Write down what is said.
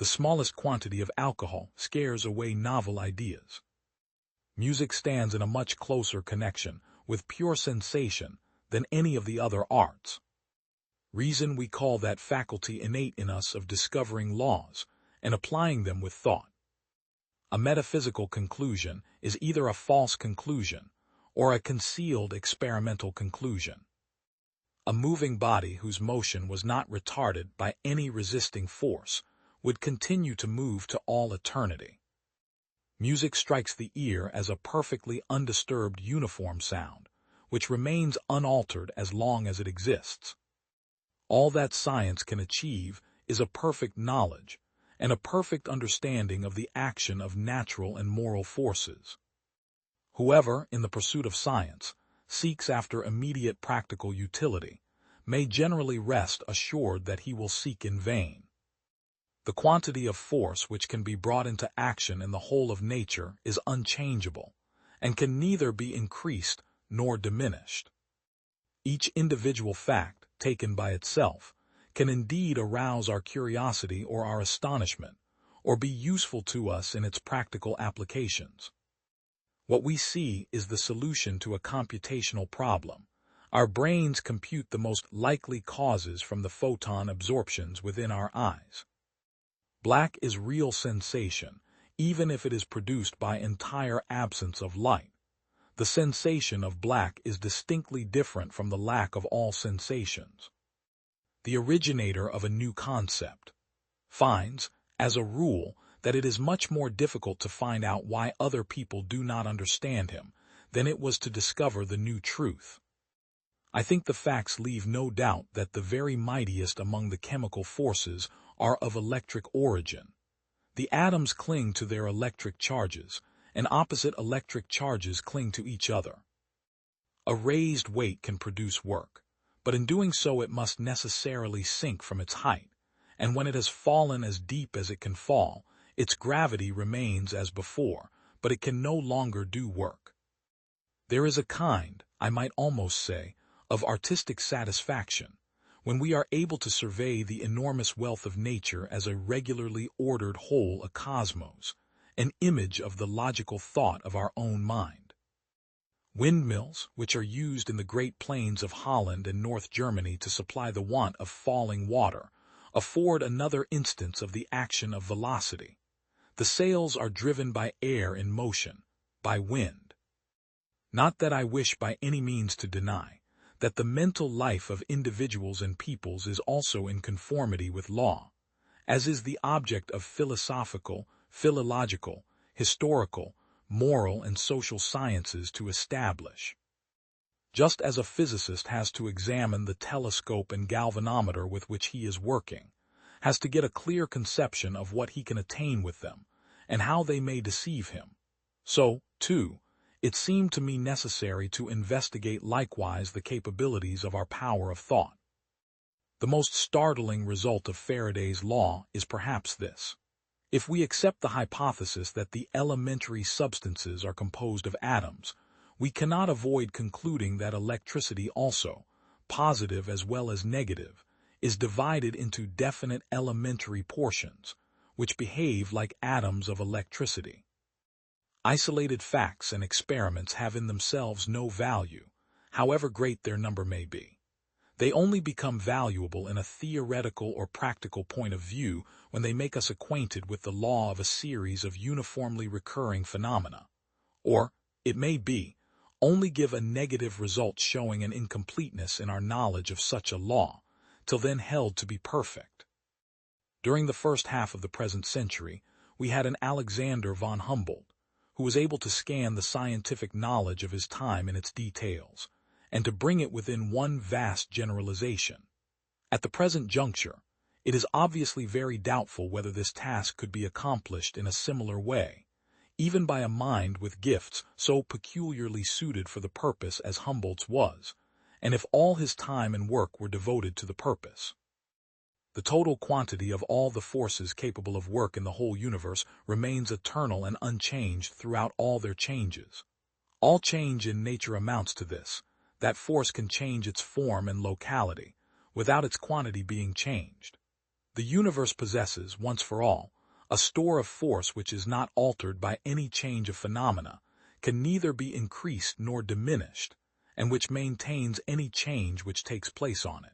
The smallest quantity of alcohol scares away novel ideas. Music stands in a much closer connection with pure sensation than any of the other arts. Reason, we call that faculty innate in us of discovering laws and applying them with thought. A metaphysical conclusion is either a false conclusion or a concealed experimental conclusion. A moving body whose motion was not retarded by any resisting force would continue to move to all eternity. Music strikes the ear as a perfectly undisturbed uniform sound, which remains unaltered as long as it exists. All that science can achieve is a perfect knowledge and a perfect understanding of the action of natural and moral forces. Whoever, in the pursuit of science, seeks after immediate practical utility may generally rest assured that he will seek in vain. The quantity of force which can be brought into action in the whole of nature is unchangeable, and can neither be increased nor diminished. Each individual fact, taken by itself, can indeed arouse our curiosity or our astonishment, or be useful to us in its practical applications. What we see is the solution to a computational problem. Our brains compute the most likely causes from the photon absorptions within our eyes. Black is real sensation, even if it is produced by entire absence of light. The sensation of black is distinctly different from the lack of all sensations. The originator of a new concept finds, as a rule, that it is much more difficult to find out why other people do not understand him than it was to discover the new truth. I think the facts leave no doubt that the very mightiest among the chemical forces are of electric origin. The atoms cling to their electric charges, and opposite electric charges cling to each other. A raised weight can produce work, but in doing so it must necessarily sink from its height, and when it has fallen as deep as it can fall, its gravity remains as before, but it can no longer do work. There is a kind, I might almost say, of artistic satisfaction when we are able to survey the enormous wealth of nature as a regularly ordered whole, a cosmos, an image of the logical thought of our own mind. Windmills, which are used in the great plains of Holland and North Germany to supply the want of falling water, afford another instance of the action of velocity. The sails are driven by air in motion, by wind. Not that I wish by any means to deny that the mental life of individuals and peoples is also in conformity with law, as is the object of philosophical, philological, historical, moral and social sciences to establish. Just as a physicist has to examine the telescope and galvanometer with which he is working, has to get a clear conception of what he can attain with them, and how they may deceive him, so, too, it seemed to me necessary to investigate likewise the capabilities of our power of thought. The most startling result of Faraday's law is perhaps this. If we accept the hypothesis that the elementary substances are composed of atoms, we cannot avoid concluding that electricity also, positive as well as negative, is divided into definite elementary portions, which behave like atoms of electricity. Isolated facts and experiments have in themselves no value, however great their number may be. They only become valuable in a theoretical or practical point of view when they make us acquainted with the law of a series of uniformly recurring phenomena, or, it may be, only give a negative result showing an incompleteness in our knowledge of such a law, till then held to be perfect. During the first half of the present century, we had an Alexander von Humboldt, who was able to scan the scientific knowledge of his time in its details, and to bring it within one vast generalization. At the present juncture, it is obviously very doubtful whether this task could be accomplished in a similar way, even by a mind with gifts so peculiarly suited for the purpose as Humboldt's was, and if all his time and work were devoted to the purpose. The total quantity of all the forces capable of work in the whole universe remains eternal and unchanged throughout all their changes. All change in nature amounts to this, that force can change its form and locality, without its quantity being changed. The universe possesses, once for all, a store of force which is not altered by any change of phenomena, can neither be increased nor diminished, and which maintains any change which takes place on it.